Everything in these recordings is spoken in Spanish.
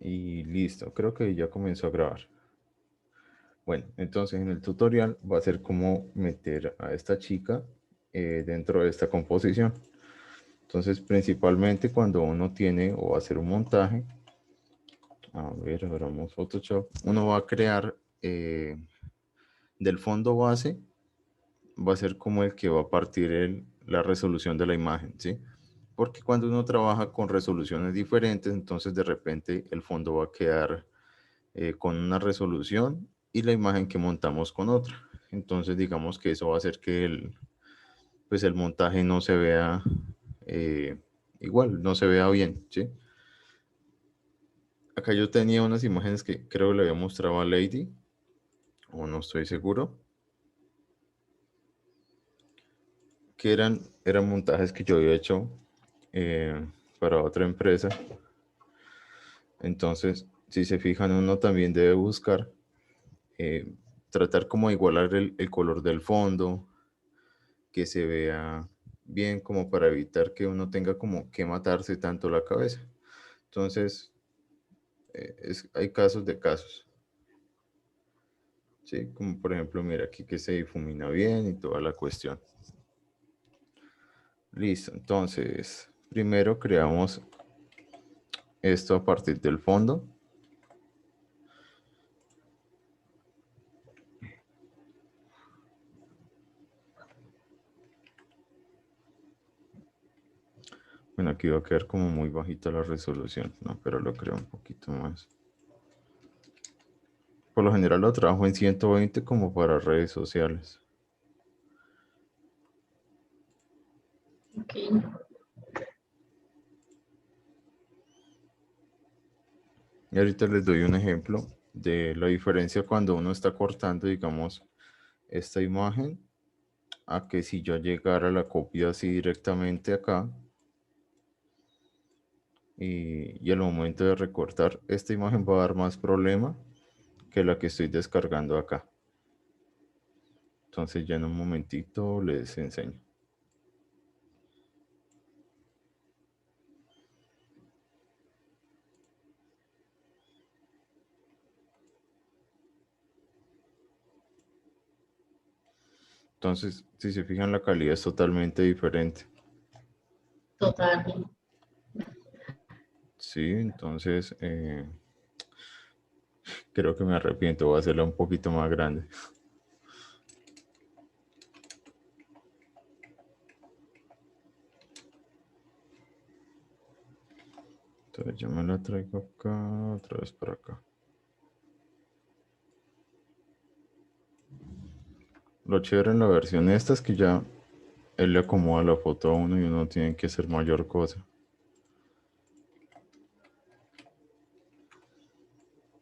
Y listo, creo que ya comenzó a grabar. Bueno, entonces en el tutorial va a ser cómo meter a esta chica dentro de esta composición. Entonces, principalmente cuando uno tiene o va a hacer un montaje, a ver, abramos Photoshop, uno va a crear del fondo base, va a ser como el que va a partir la resolución de la imagen, ¿sí? Porque cuando uno trabaja con resoluciones diferentes, entonces de repente el fondo va a quedar con una resolución y la imagen que montamos con otra. Entonces digamos que eso va a hacer que pues el montaje no se vea eh, igual, no se vea bien, ¿sí? Acá yo tenía unas imágenes que creo que le había mostrado a Lady, o no estoy seguro, que eran montajes que yo había hecho eh, para otra empresa. Entonces, si se fijan, uno también debe buscar, eh, tratar como de igualar el color del fondo, que se vea bien como para evitar que uno tenga como que matarse tanto la cabeza. Entonces, hay casos de casos, ¿sí? Como por ejemplo, mira aquí que se difumina bien y toda la cuestión. Listo, entonces, primero creamos esto a partir del fondo. Bueno, aquí va a quedar como muy bajita la resolución, ¿no? Pero lo creo un poquito más. Por lo general lo trabajo en 120 como para redes sociales. Ok. Y ahorita les doy un ejemplo de la diferencia cuando uno está cortando, digamos, esta imagen, a que si yo llegara a la copia así directamente acá y al momento de recortar, esta imagen va a dar más problema que la que estoy descargando acá. Entonces ya en un momentito les enseño. Entonces, si se fijan, la calidad es totalmente diferente. Totalmente. Sí, entonces creo que me arrepiento, voy a hacerla un poquito más grande. Entonces yo me la traigo acá, otra vez para acá. Lo chévere en la versión esta es que ya él le acomoda la foto a uno y uno tiene que hacer mayor cosa.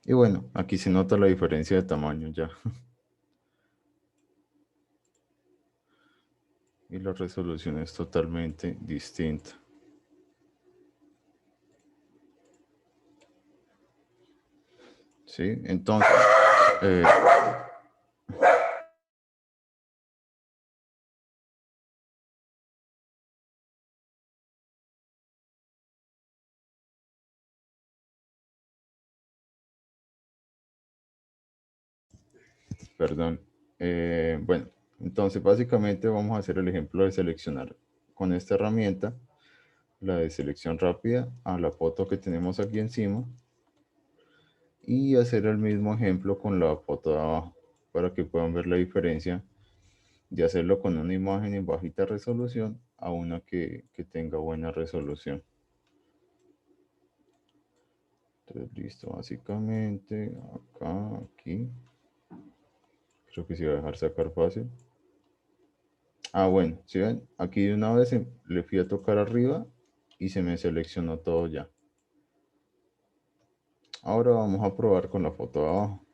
Y bueno, aquí se nota la diferencia de tamaño ya. Y la resolución es totalmente distinta. ¿Sí? Entonces, eh, perdón. Bueno, entonces básicamente vamos a hacer el ejemplo de seleccionar con esta herramienta, la de selección rápida, a la foto que tenemos aquí encima y hacer el mismo ejemplo con la foto de abajo para que puedan ver la diferencia de hacerlo con una imagen en bajita resolución a una que tenga buena resolución. Entonces, listo, básicamente acá, aquí. Creo que se va a dejar sacar fácil. Ah, bueno, si ven, aquí de una vez le fui a tocar arriba y se me seleccionó todo ya. Ahora vamos a probar con la foto de abajo.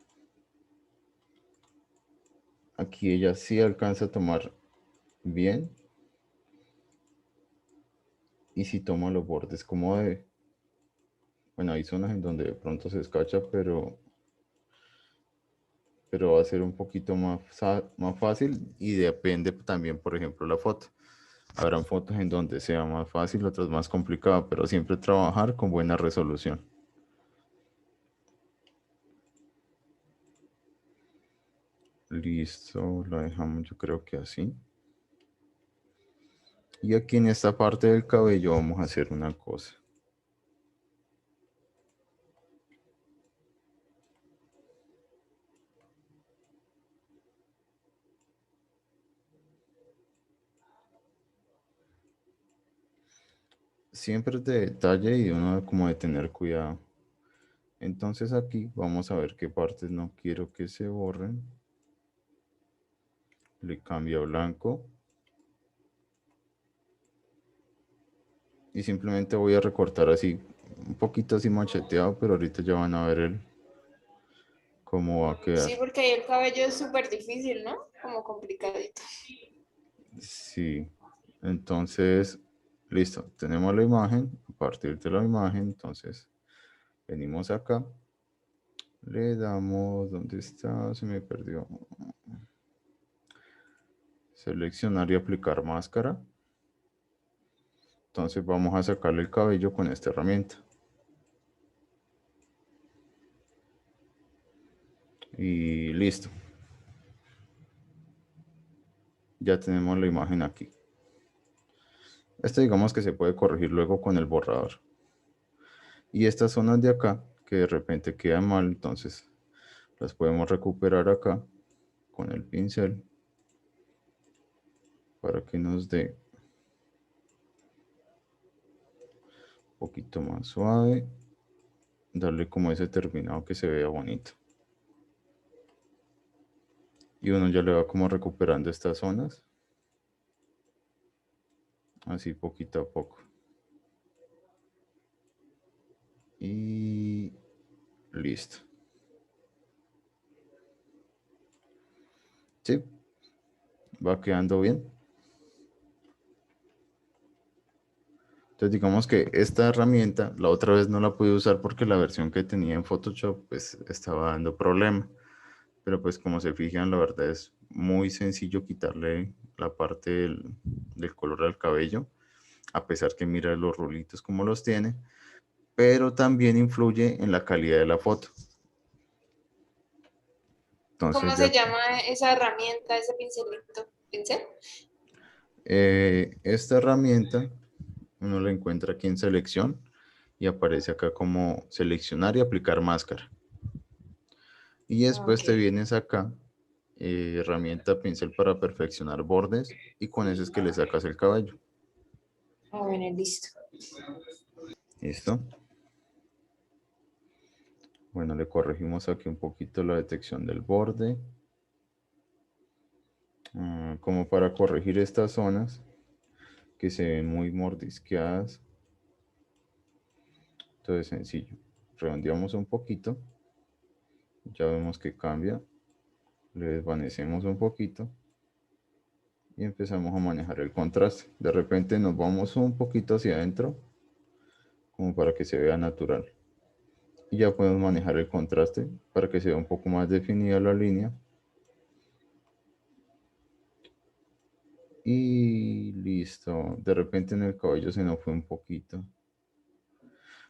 Aquí ella sí alcanza a tomar bien. Y si toma los bordes como debe. Bueno, hay zonas en donde de pronto se escacha, pero va a ser un poquito más fácil y depende también, por ejemplo, la foto. Habrán fotos en donde sea más fácil, otras más complicado, pero siempre trabajar con buena resolución. Listo, lo dejamos yo creo que así. Y aquí en esta parte del cabello vamos a hacer una cosa. Siempre es de detalle y uno como de tener cuidado. Entonces aquí vamos a ver qué partes no quiero que se borren. Le cambio a blanco. Y simplemente voy a recortar así, un poquito así macheteado, pero ahorita ya van a ver cómo va a quedar. Sí, porque ahí el cabello es súper difícil, ¿no? Como complicadito. Sí, entonces, listo, tenemos la imagen. A partir de la imagen, entonces, venimos acá. Le damos, ¿dónde está? Se me perdió. Seleccionar y aplicar máscara. Entonces vamos a sacarle el cabello con esta herramienta. Y listo. Ya tenemos la imagen aquí. Esto digamos que se puede corregir luego con el borrador. Y estas zonas de acá, que de repente quedan mal, entonces las podemos recuperar acá con el pincel para que nos dé un poquito más suave. Darle como ese terminado que se vea bonito. Y uno ya le va como recuperando estas zonas. Así poquito a poco. Y listo. Sí, va quedando bien. Entonces digamos que esta herramienta, la otra vez no la pude usar porque la versión que tenía en Photoshop pues estaba dando problema. Pero pues como se fijan, la verdad es muy sencillo quitarle la parte del color al cabello, a pesar que mira los rulitos como los tiene, pero también influye en la calidad de la foto. ¿Cómo Entonces se ya llama esa herramienta, ese pincelito? ¿Pincel? esta herramienta uno la encuentra aquí en selección y aparece acá como seleccionar y aplicar máscara. Y después Ok. te vienes acá, herramienta pincel para perfeccionar bordes y con eso es que le sacas el cabello. Ah, bueno, listo. ¿Listo? Bueno, le corregimos aquí un poquito la detección del borde. Como para corregir estas zonas que se ven muy mordisqueadas. Entonces sencillo. Redondeamos un poquito. Ya vemos que cambia. Le desvanecemos un poquito. Y empezamos a manejar el contraste. De repente nos vamos un poquito hacia adentro. Como para que se vea natural. Y ya podemos manejar el contraste para que sea un poco más definida la línea. Y listo. De repente en el cabello se nos fue un poquito.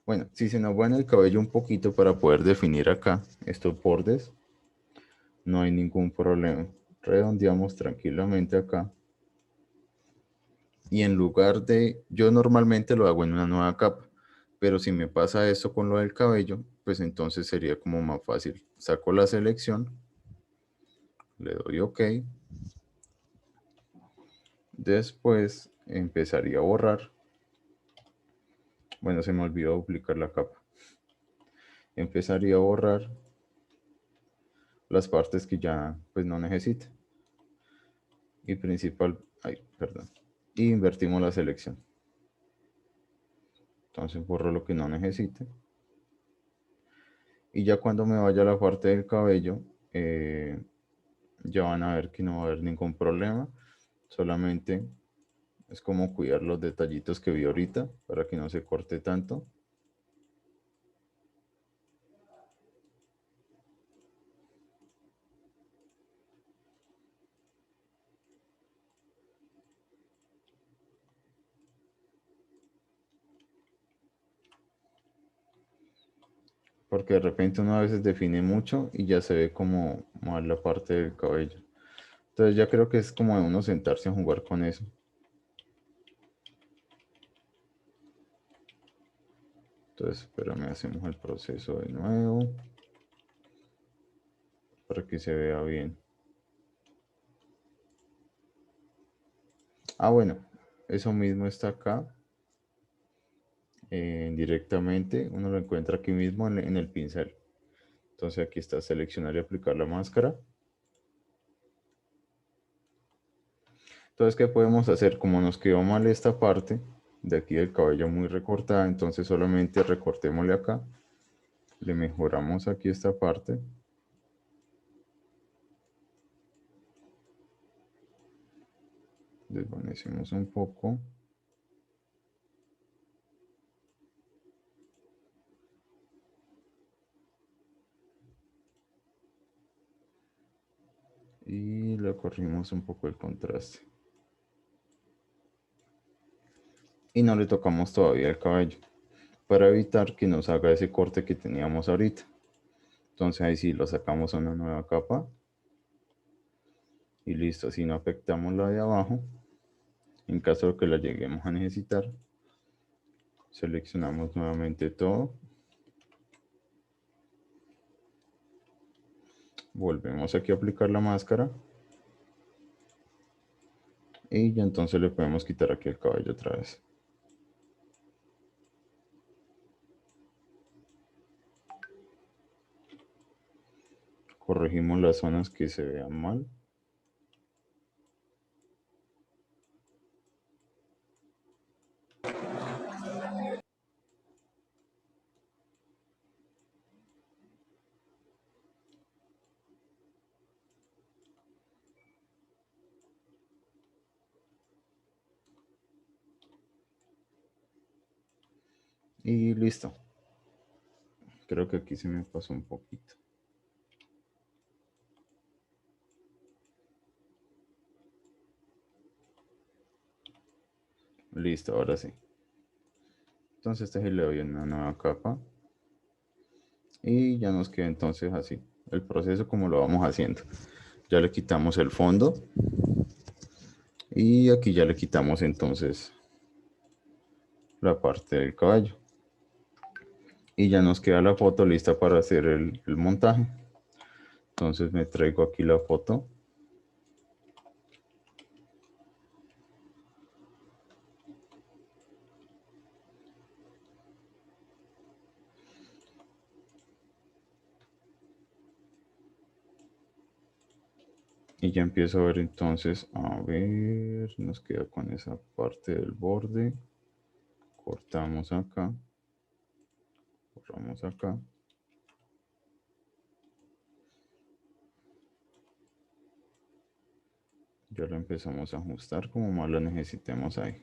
Bueno, si se nos va en el cabello un poquito para poder definir acá estos bordes, no hay ningún problema. Redondeamos tranquilamente acá. Y en lugar de, yo normalmente lo hago en una nueva capa, pero si me pasa esto con lo del cabello, pues entonces sería como más fácil. Saco la selección, le doy OK. Después empezaría a borrar. Bueno, se me olvidó duplicar la capa. Empezaría a borrar las partes que ya pues no necesite. Y principal, ay, perdón. Y invertimos la selección. Entonces borro lo que no necesite. Y ya cuando me vaya a la parte del cabello, ya van a ver que no va a haber ningún problema. Solamente es como cuidar los detallitos que vi ahorita para que no se corte tanto. Porque de repente uno a veces define mucho y ya se ve como mal la parte del cabello. Entonces ya creo que es como de uno sentarse a jugar con eso. Entonces, espérame, hacemos el proceso de nuevo para que se vea bien. Ah, bueno, eso mismo está acá. Directamente, uno lo encuentra aquí mismo en el pincel. Entonces aquí está seleccionar y aplicar la máscara. Entonces, ¿qué podemos hacer? Como nos quedó mal esta parte de aquí del cabello muy recortada, entonces solamente recortémosle acá. Le mejoramos aquí esta parte. Desvanecemos un poco. Y le corrimos un poco el contraste. Y no le tocamos todavía el cabello, para evitar que nos haga ese corte que teníamos ahorita. Entonces ahí sí lo sacamos a una nueva capa. Y listo, así no afectamos la de abajo. En caso de que la lleguemos a necesitar, seleccionamos nuevamente todo. Volvemos aquí a aplicar la máscara. Y ya entonces le podemos quitar aquí el cabello otra vez. Corregimos las zonas que se vean mal. Y listo. Creo que aquí se me pasó un poquito. Listo, ahora sí. Entonces este le doy una nueva capa. Y ya nos queda entonces así. El proceso como lo vamos haciendo. Ya le quitamos el fondo. Y aquí ya le quitamos entonces la parte del caballo. Y ya nos queda la foto lista para hacer el montaje. Entonces me traigo aquí la foto. Y ya empiezo a ver entonces, a ver, nos queda con esa parte del borde. Cortamos acá. Borramos acá. Ya lo empezamos a ajustar como más lo necesitemos ahí.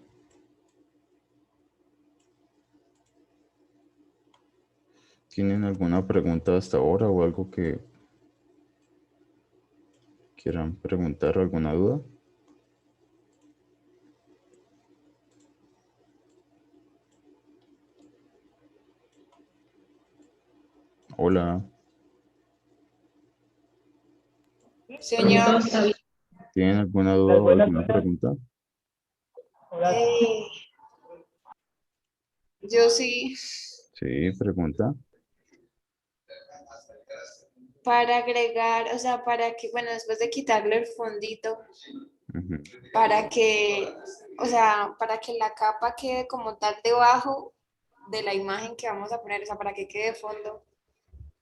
¿Tienen alguna pregunta hasta ahora o algo que quieran preguntar o alguna duda? Hola, Señor, ¿tienen alguna duda o alguna pregunta? eh, yo sí, Sí, pregunta. para agregar, o sea, para que, bueno, después de quitarle el fondito, Ujú, para que, o sea, para que la capa quede como tal debajo de la imagen que vamos a poner, o sea, para que quede de fondo.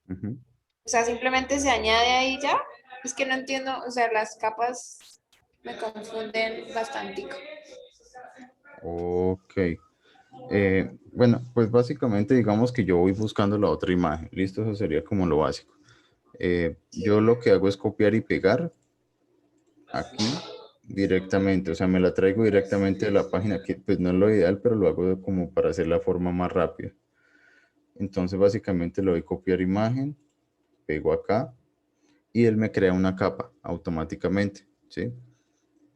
ujú. O sea, simplemente se añade ahí ya. Es que no entiendo, o sea, las capas me confunden bastante. Ok. Bueno, pues básicamente digamos que yo voy buscando la otra imagen. Listo, eso sería como lo básico. Yo lo que hago es copiar y pegar aquí directamente, o sea, me la traigo directamente de la página, que pues no es lo ideal, pero lo hago como para hacer la forma más rápida. Entonces básicamente le doy copiar imagen, pego acá y él me crea una capa automáticamente, ¿sí?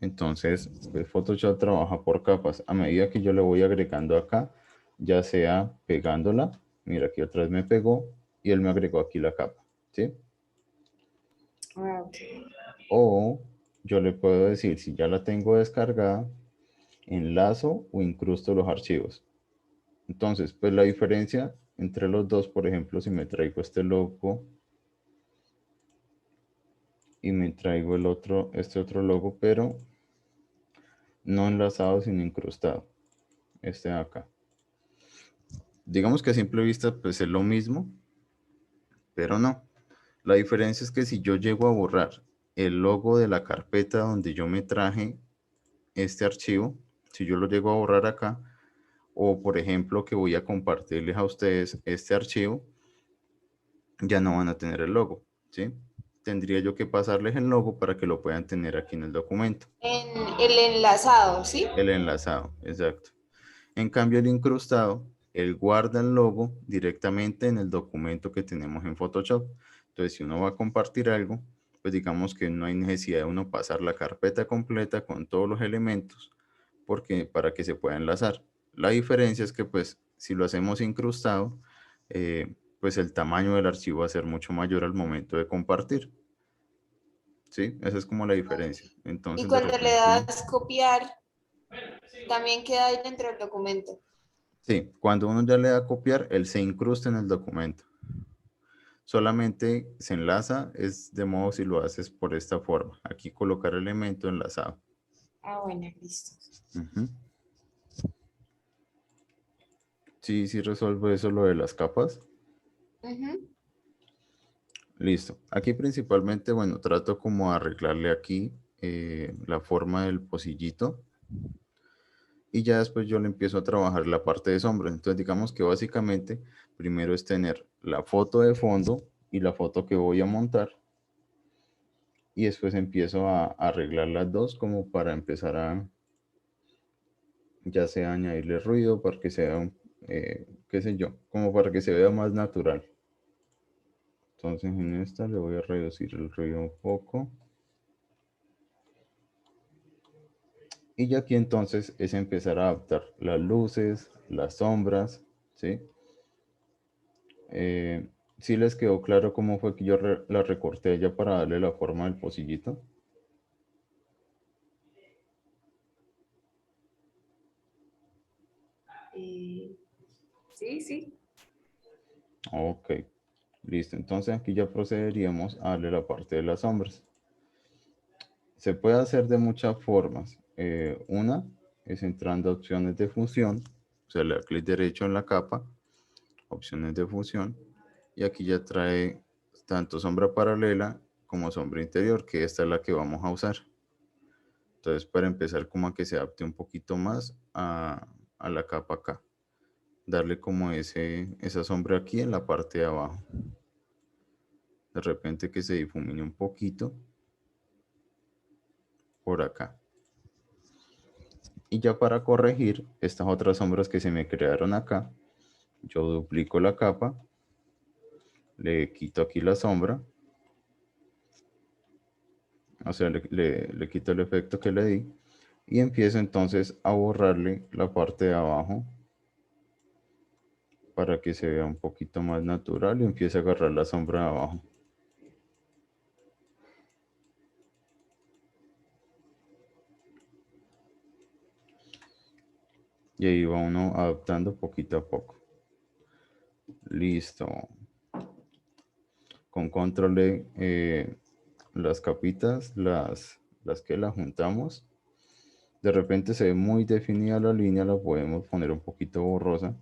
Entonces, pues, Photoshop trabaja por capas. A medida que yo le voy agregando acá, ya sea pegándola, mira aquí otra vez me pegó, y él me agregó aquí la capa, ¿sí? Ah, ok. O yo le puedo decir, si ya la tengo descargada, enlazo o incrusto los archivos. Entonces, pues la diferencia entre los dos, por ejemplo, si me traigo este logo y me traigo el otro, este otro logo, pero no enlazado, sino incrustado, este de acá. Digamos que a simple vista, pues es lo mismo, pero no. La diferencia es que si yo llego a borrar el logo de la carpeta donde yo me traje este archivo, si yo lo llego a borrar acá, o por ejemplo que voy a compartirles a ustedes este archivo, ya no van a tener el logo, ¿sí? Tendría yo que pasarles el logo para que lo puedan tener aquí en el documento. En el enlazado, ¿sí? El enlazado, exacto. En cambio, el incrustado, él guarda el logo directamente en el documento que tenemos en Photoshop. Entonces, si uno va a compartir algo, pues digamos que no hay necesidad de uno pasar la carpeta completa con todos los elementos, porque para que se pueda enlazar. La diferencia es que, pues, si lo hacemos incrustado, pues el tamaño del archivo va a ser mucho mayor al momento de compartir. ¿Sí? Esa es como la diferencia. Y Entonces, de cuando le repente, das copiar, también queda ahí dentro del documento. sí, cuando uno ya le da a copiar, él se incrusta en el documento. Solamente se enlaza, es de modo si lo haces por esta forma. Aquí colocar elemento enlazado. Ah, bueno, listo. Ujú. Sí, sí resuelvo eso lo de las capas. Ujú. Listo. Aquí principalmente, bueno, trato como arreglarle aquí la forma del pocillito. Y ya después yo le empiezo a trabajar la parte de sombra. Entonces digamos que básicamente primero es tener la foto de fondo y la foto que voy a montar. Y después empiezo a arreglar las dos como para empezar a, ya sea añadirle ruido para que sea, qué sé yo, como para que se vea más natural. Entonces en esta le voy a reducir el ruido un poco. Y ya aquí entonces es empezar a adaptar las luces, las sombras, ¿sí? ¿Sí les quedó claro cómo fue que yo la recorté ya para darle la forma del pocillito? Sí, sí. Ok, listo. Entonces aquí ya procederíamos a darle la parte de las sombras. Se puede hacer de muchas formas. Una es entrando a opciones de función, o sea, le da clic derecho en la capa, opciones de función, y aquí ya trae tanto sombra paralela como sombra interior, que esta es la que vamos a usar. Entonces, para empezar como a que se adapte un poquito más a la capa acá, darle como esa sombra aquí en la parte de abajo. De repente que se difumine un poquito por acá. Y ya para corregir estas otras sombras que se me crearon acá, yo duplico la capa, le quito aquí la sombra, o sea, le quito el efecto que le di y empiezo entonces a borrarle la parte de abajo para que se vea un poquito más natural y empiece a agarrar la sombra de abajo. Y ahí va uno adaptando poquito a poco. Listo. Con control de las capitas, las que las juntamos. De repente se ve muy definida la línea, la podemos poner un poquito borrosa.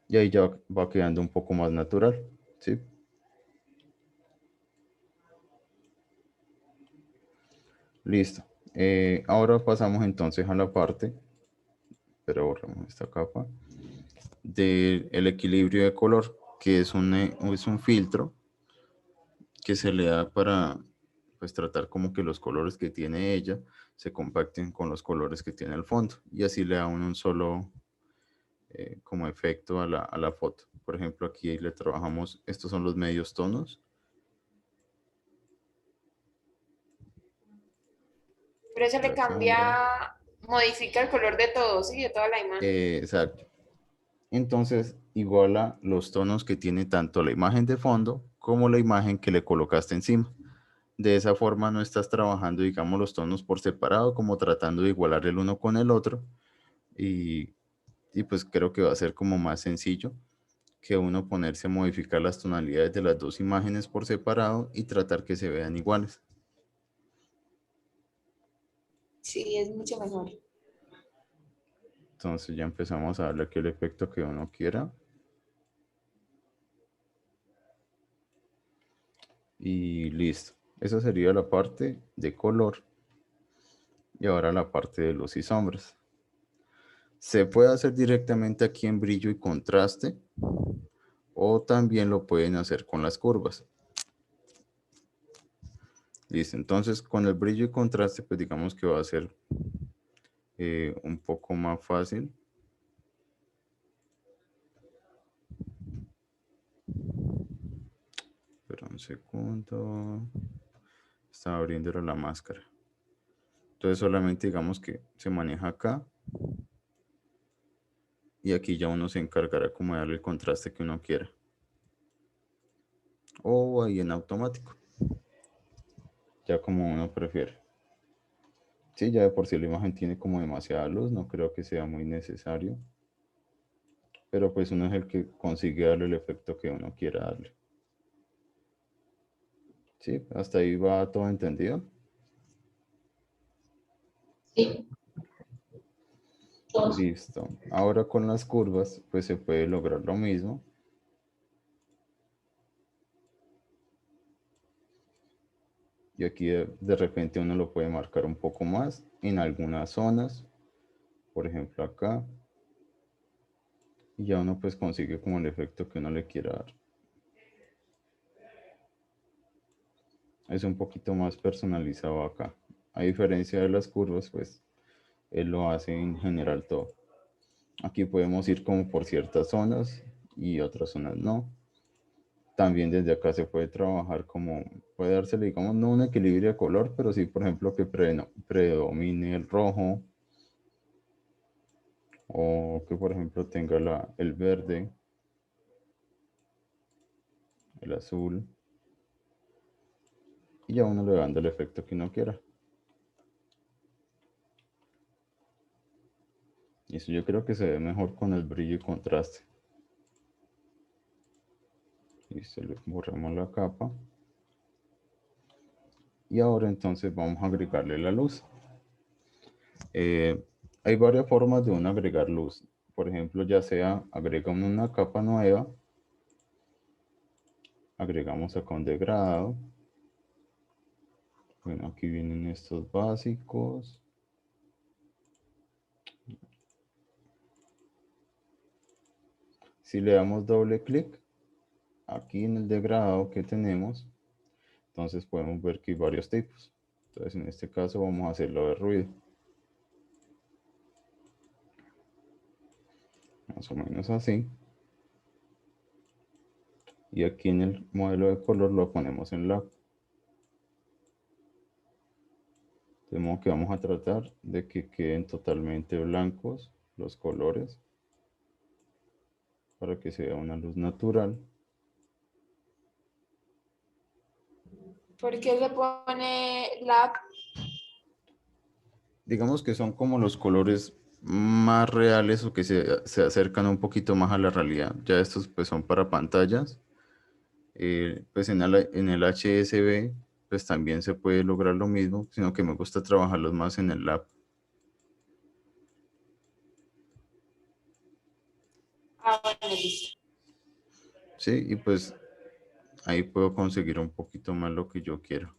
Y ahí ya va quedando un poco más natural, ¿sí? Listo. Ahora pasamos entonces a la parte, pero borramos esta capa, del equilibrio de color, que es un filtro que se le da para pues tratar como que los colores que tiene ella se compacten con los colores que tiene el fondo y así le da un solo como efecto a a la foto. Por ejemplo, aquí le trabajamos, estos son los medios tonos. Pero eso le La sombra. cambia, modifica el color de todo, ¿sí? De toda la imagen. Exacto. Entonces iguala los tonos que tiene tanto la imagen de fondo como la imagen que le colocaste encima. De esa forma no estás trabajando, digamos, los tonos por separado, como tratando de igualar el uno con el otro. Y, y pues creo que va a ser como más sencillo que uno ponerse a modificar las tonalidades de las dos imágenes por separado y tratar que se vean iguales. Sí, es mucho mejor. Entonces ya empezamos a darle aquí el efecto que uno quiera. Y listo. Esa sería la parte de color. Y ahora la parte de luz y sombras. Se puede hacer directamente aquí en brillo y contraste. O también lo pueden hacer con las curvas. Listo. Entonces con el brillo y contraste, pues digamos que va a ser un poco más fácil. Espera un segundo. Estaba abriendo la máscara. Entonces solamente digamos que se maneja acá. Y aquí ya uno se encargará como de darle el contraste que uno quiera. O ahí en automático. Ya como uno prefiere. Sí, ya de por sí la imagen tiene como demasiada luz. No creo que sea muy necesario. Pero pues uno es el que consigue darle el efecto que uno quiera darle. Sí, hasta ahí va todo entendido. Sí, dos. Listo. Ahora con las curvas, pues se puede lograr lo mismo. Y aquí de repente uno lo puede marcar un poco más en algunas zonas. Por ejemplo acá. Y ya uno pues consigue como el efecto que uno le quiera dar. Es un poquito más personalizado acá. A diferencia de las curvas, pues él lo hace en general todo. Aquí podemos ir como por ciertas zonas y otras zonas no. También desde acá se puede trabajar como, puede dársele, digamos, no un equilibrio de color, pero sí, por ejemplo, que predomine el rojo o que, por ejemplo, tenga el verde, el azul, y ya uno le va dando el efecto que uno quiera. Y eso yo creo que se ve mejor con el brillo y contraste. Listo, le borramos la capa. Y ahora entonces vamos a agregarle la luz. Hay varias formas de uno agregar luz. Por ejemplo, ya sea agregamos una capa nueva, agregamos acá un degradado. Bueno, aquí vienen estos básicos. Si le damos doble clic aquí en el degradado que tenemos, entonces podemos ver que hay varios tipos. Entonces en este caso vamos a hacerlo de ruido. Más o menos así. Y aquí en el modelo de color lo ponemos en la. De modo que vamos a tratar de que queden totalmente blancos los colores para que se vea una luz natural. ¿Por qué se pone lab? Digamos que son como los colores más reales o que se acercan un poquito más a la realidad. Ya estos pues son para pantallas. Pues en el HSB pues también se puede lograr lo mismo, sino que me gusta trabajarlos más en el lab. Ah, bueno, listo. Sí, y pues ahí puedo conseguir un poquito más lo que yo quiero.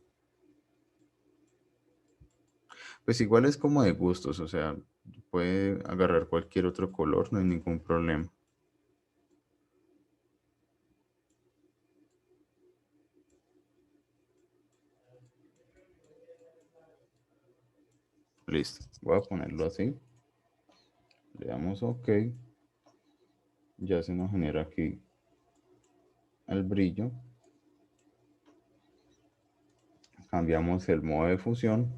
Pues igual es como de gustos, o sea, puede agarrar cualquier otro color, no hay ningún problema. Listo, voy a ponerlo así. Le damos OK. Ya se nos genera aquí el brillo. Cambiamos el modo de fusión.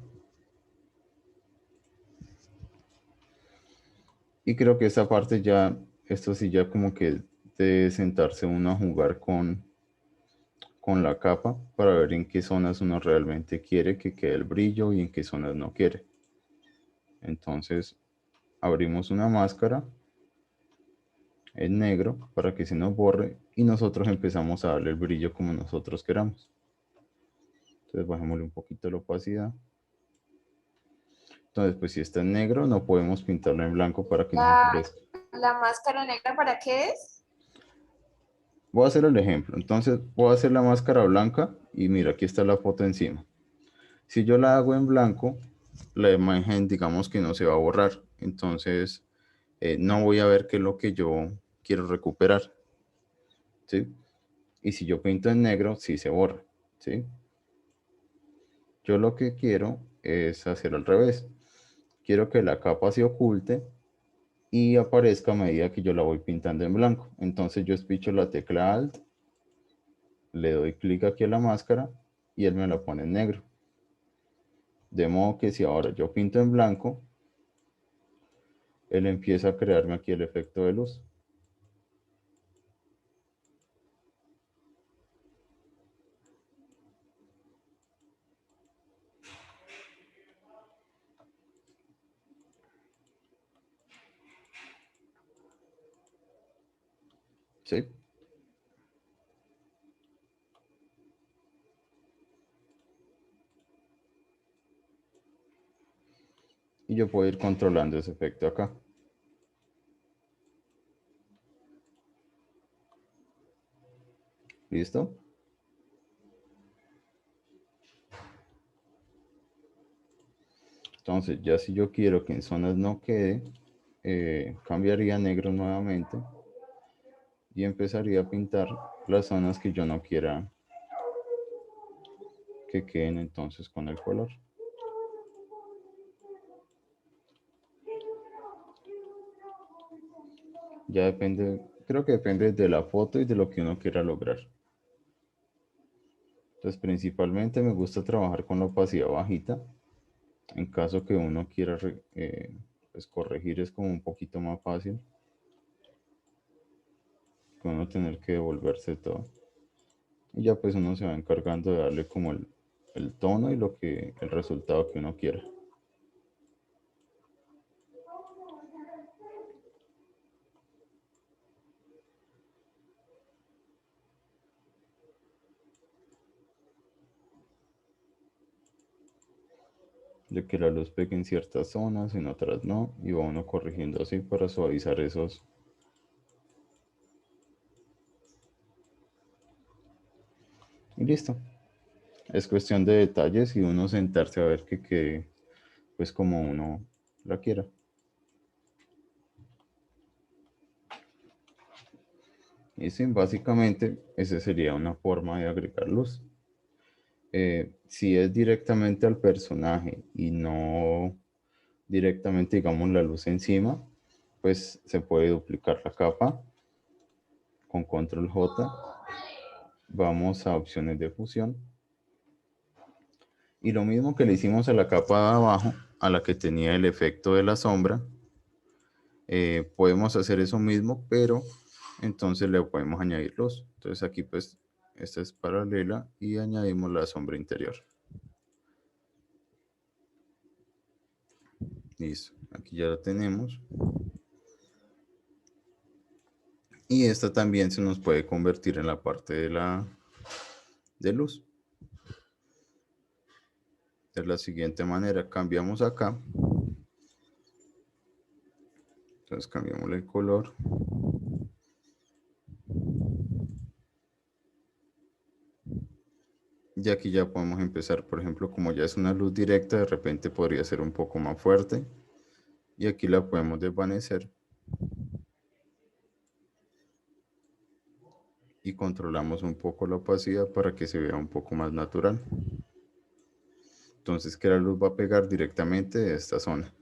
Y creo que esta parte ya esto sí ya como que de sentarse uno a jugar con la capa para ver en qué zonas uno realmente quiere que quede el brillo y en qué zonas no quiere. Entonces abrimos una máscara en negro para que se nos borre y nosotros empezamos a darle el brillo como nosotros queramos. Entonces bajémosle un poquito la opacidad. Entonces pues si está en negro no podemos pintarlo en blanco para que nos aparezca. ¿La máscara negra para qué es? Voy a hacer el ejemplo. Entonces voy a hacer la máscara blanca y mira, aquí está la foto encima. Si yo la hago en blanco, la imagen digamos que no se va a borrar. Entonces no voy a ver qué es lo que yo quiero recuperar. ¿Sí? Y si yo pinto en negro, sí se borra. ¿Sí? Yo lo que quiero es hacer al revés. Quiero que la capa se oculte y aparezca a medida que yo la voy pintando en blanco. Entonces yo espicho la tecla Alt, le doy clic aquí a la máscara y él me la pone en negro. De modo que si ahora yo pinto en blanco, él empieza a crearme aquí el efecto de luz. ¿Sí? Y yo puedo ir controlando ese efecto acá. ¿Listo? Entonces ya si yo quiero que en zonas no quede, cambiaría a negro nuevamente y empezaría a pintar las zonas que yo no quiera que queden entonces con el color. Ya depende, creo que depende de la foto y de lo que uno quiera lograr. Entonces principalmente me gusta trabajar con la opacidad bajita. En caso que uno quiera pues corregir es como un poquito más fácil que uno tener que devolverse todo. Y ya pues uno se va encargando de darle como el tono y el resultado que uno quiera. De que la luz pegue en ciertas zonas, en otras no, y va uno corrigiendo así para suavizar esos. Y listo. Es cuestión de detalles y uno sentarse a ver que quede pues como uno la quiera. Y sí, básicamente esa sería una forma de agregar luz. Si es directamente al personaje y no directamente, digamos, la luz encima, pues se puede duplicar la capa con control J. Vamos a opciones de fusión. Y lo mismo que le hicimos a la capa de abajo, a la que tenía el efecto de la sombra, podemos hacer eso mismo, pero entonces le podemos añadir luz. Entonces aquí pues esta es paralela y añadimos la sombra interior. Listo, aquí ya la tenemos. Y esta también se nos puede convertir en la parte de luz. De la siguiente manera, cambiamos acá. Entonces cambiamos el color. Y aquí ya podemos empezar, por ejemplo, como ya es una luz directa, de repente podría ser un poco más fuerte. Y aquí la podemos desvanecer. Y controlamos un poco la opacidad para que se vea un poco más natural. Entonces que la luz va a pegar directamente de esta zona.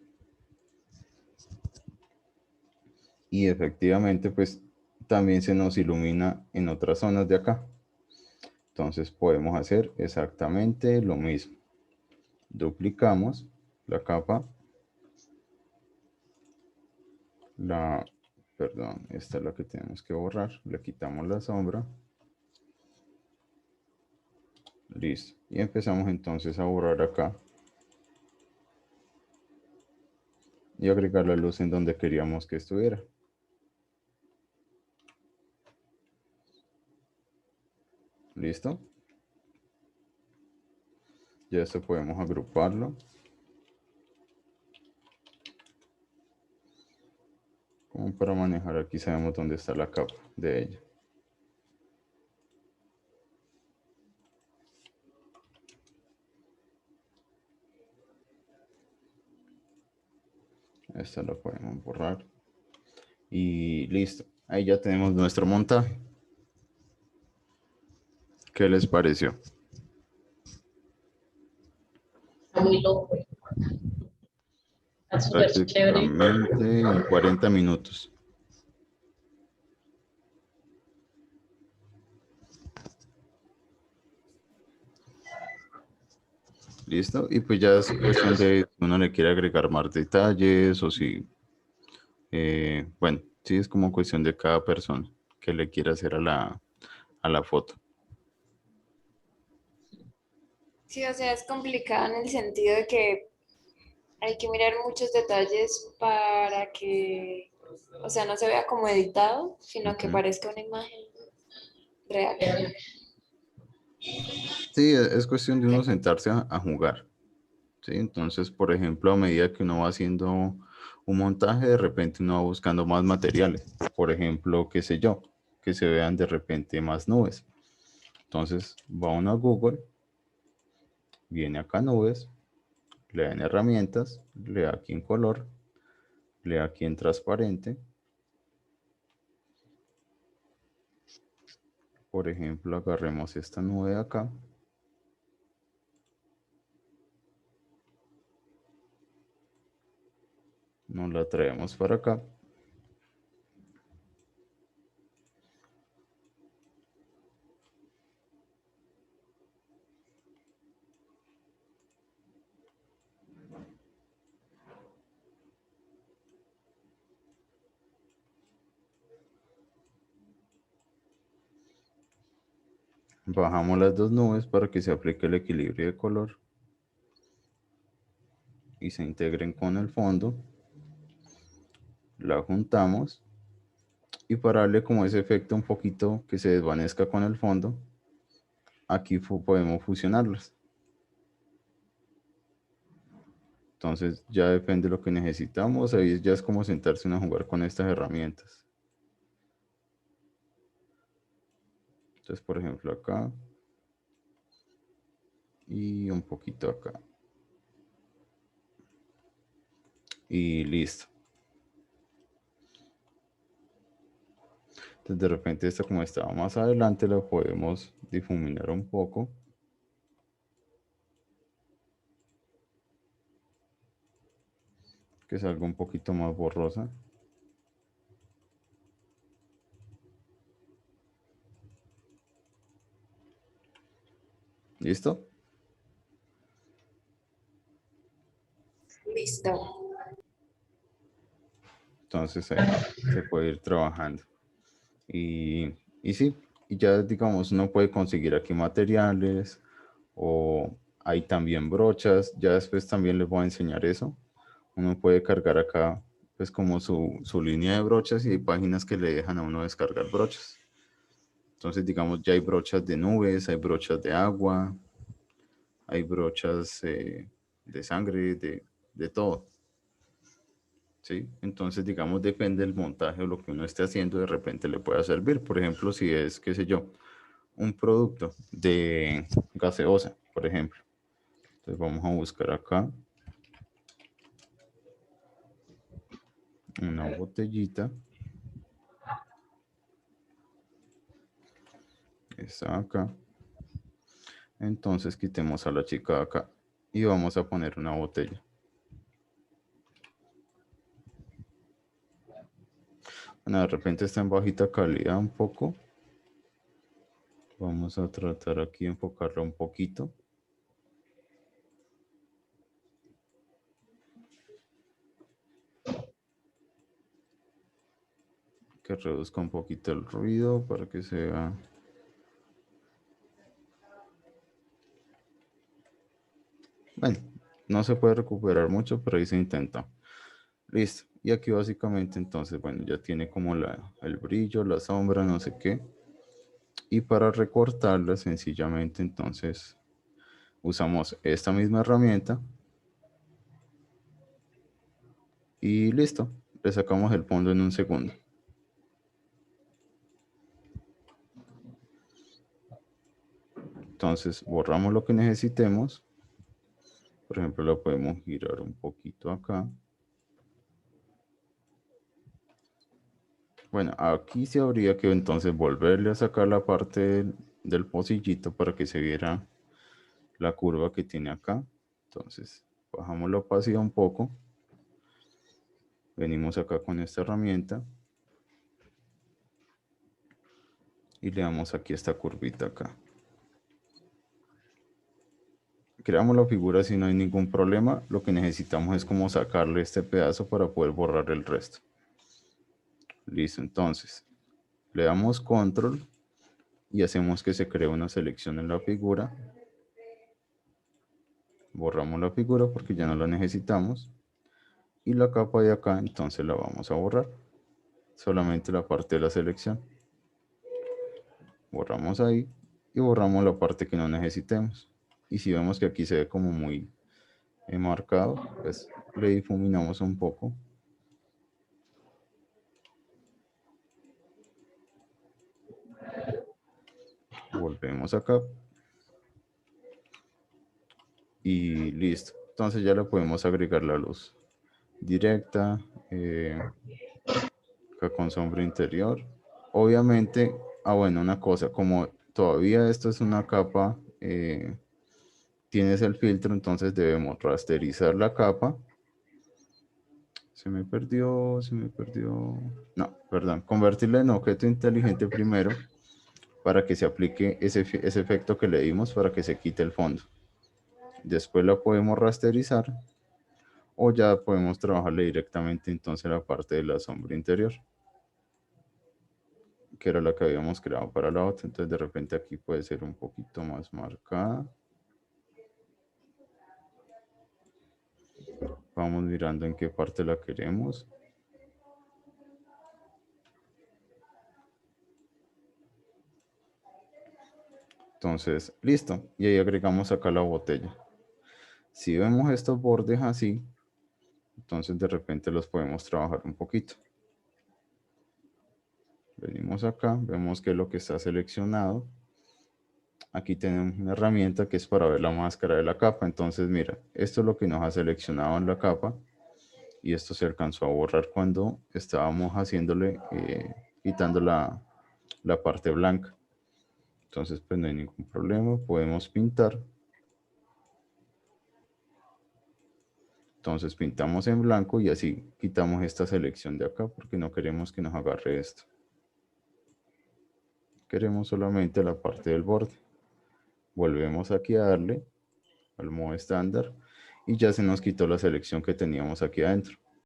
Y efectivamente pues también se nos ilumina en otras zonas de acá. Entonces podemos hacer exactamente lo mismo. Duplicamos la capa, la perdón, esta es la que tenemos que borrar. Le quitamos la sombra. Listo. Y empezamos entonces a borrar acá. Y agregar la luz en donde queríamos que estuviera. ¿Listo? Ya esto podemos agruparlo. Como para manejar aquí sabemos dónde está la capa de ella. Esta la podemos borrar. Y listo. Ahí ya tenemos nuestro montaje. ¿Qué les pareció? Está muy loco. Está súper chévere. Prácticamente en 40 minutos. Listo. Y pues ya es cuestión de si uno le quiere agregar más detalles o si, bueno, sí es como cuestión de cada persona que le quiera hacer a la foto. Sí, o sea, es complicado en el sentido de que hay que mirar muchos detalles para que, o sea, no se vea como editado, sino que Ujú. parezca una imagen real. Sí, es cuestión de uno sentarse a jugar. ¿Sí? Entonces, por ejemplo, a medida que uno va haciendo un montaje, de repente uno va buscando más materiales. Por ejemplo, qué sé yo, que se vean de repente más nubes. Entonces, va uno a Google, viene acá a nubes, le da en herramientas, le da aquí en color, le da aquí en transparente. Por ejemplo, agarremos esta nube de acá. Nos la traemos para acá. Bajamos las dos nubes para que se aplique el equilibrio de color y se integren con el fondo. La juntamos y para darle como ese efecto un poquito que se desvanezca con el fondo, aquí podemos fusionarlas. Entonces ya depende de lo que necesitamos, ahí ya es como sentarse a jugar con estas herramientas. Entonces, por ejemplo, acá y un poquito acá. Y listo. Entonces de repente esta como estaba más adelante la podemos difuminar un poco. Que salga un poquito más borrosa. ¿Listo? Listo. Entonces ahí se puede ir trabajando. Y sí, y ya digamos, uno puede conseguir aquí materiales o hay también brochas. Ya después también les voy a enseñar eso. Uno puede cargar acá pues como su línea de brochas y hay páginas que le dejan a uno descargar brochas. Entonces digamos, ya hay brochas de nubes, hay brochas de agua, hay brochas de sangre, de todo. ¿Sí? Entonces, digamos, depende del montaje o lo que uno esté haciendo, de repente le pueda servir. Por ejemplo, si es, qué sé yo, un producto de gaseosa, por ejemplo. Entonces vamos a buscar acá una botellita. Está acá. Entonces quitemos a la chica de acá y vamos a poner una botella. Bueno, de repente está en bajita calidad un poco. Vamos a tratar aquí de enfocarla un poquito. que reduzca un poquito el ruido para que se vea. Bueno, no se puede recuperar mucho, pero ahí se intenta. Listo. Y aquí básicamente entonces, bueno, ya tiene como el brillo, la sombra, no sé qué. Y para recortarla sencillamente entonces usamos esta misma herramienta. Y listo. Le sacamos el fondo en un segundo. Entonces borramos lo que necesitemos. Por ejemplo, lo podemos girar un poquito acá. Bueno, aquí sí habría que entonces volverle a sacar la parte del pocillito para que se viera la curva que tiene acá. Entonces, bajamos la opacidad un poco. Venimos acá con esta herramienta. Y le damos aquí esta curvita acá. Creamos la figura si no hay ningún problema. Lo que necesitamos es como sacarle este pedazo para poder borrar el resto. Listo, entonces le damos control y hacemos que se cree una selección en la figura. Borramos la figura porque ya no la necesitamos. Y la capa de acá entonces la vamos a borrar. Solamente la parte de la selección. Borramos ahí y borramos la parte que no necesitemos. Y si vemos que aquí se ve como muy marcado, pues le difuminamos un poco. Volvemos acá. Y listo. Entonces ya le podemos agregar la luz directa. Acá con sombra interior. Obviamente, bueno, una cosa, como todavía esto es una capa, tienes el filtro, entonces debemos rasterizar la capa. Se me perdió. No, perdón. Convertirla en objeto inteligente primero para que se aplique ese efecto que le dimos para que se quite el fondo. Después la podemos rasterizar o ya podemos trabajarle directamente entonces la parte de la sombra interior, que era la que habíamos creado para la otra. Entonces de repente aquí puede ser un poquito más marcada. Vamos mirando en qué parte la queremos. Entonces, listo. Y ahí agregamos acá la botella. Si vemos estos bordes así, entonces de repente los podemos trabajar un poquito. Venimos acá, vemos que es lo que está seleccionado. Aquí tenemos una herramienta que es para ver la máscara de la capa. Entonces, mira, esto es lo que nos ha seleccionado en la capa. Y esto se alcanzó a borrar cuando estábamos haciéndole, quitando la parte blanca. Entonces, pues no hay ningún problema. Podemos pintar. Entonces pintamos en blanco y así quitamos esta selección de acá porque no queremos que nos agarre esto. Queremos solamente la parte del borde. Volvemos aquí a darle al modo estándar y ya se nos quitó la selección que teníamos aquí adentro.